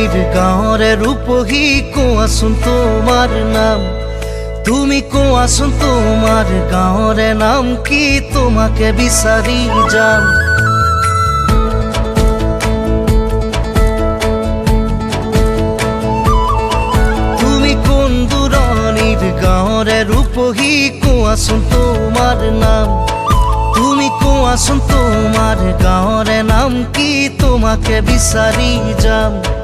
দূৰণিৰ গাঁৱৰে ৰূপহী কোৱাচোন তোমাৰ নাম তুমি কোৱাচোন তোমাৰ গাঁৱৰে নাম কি তোমাকে বিচাৰি যাম তুমি কোন দূৰণিৰ গাঁৱৰে ৰূপহী কোৱাচোন তোমাৰ নাম তুমি কোৱাচোন তোমাৰ গাঁৱৰে নাম কি তোমাকে বিচাৰি যাম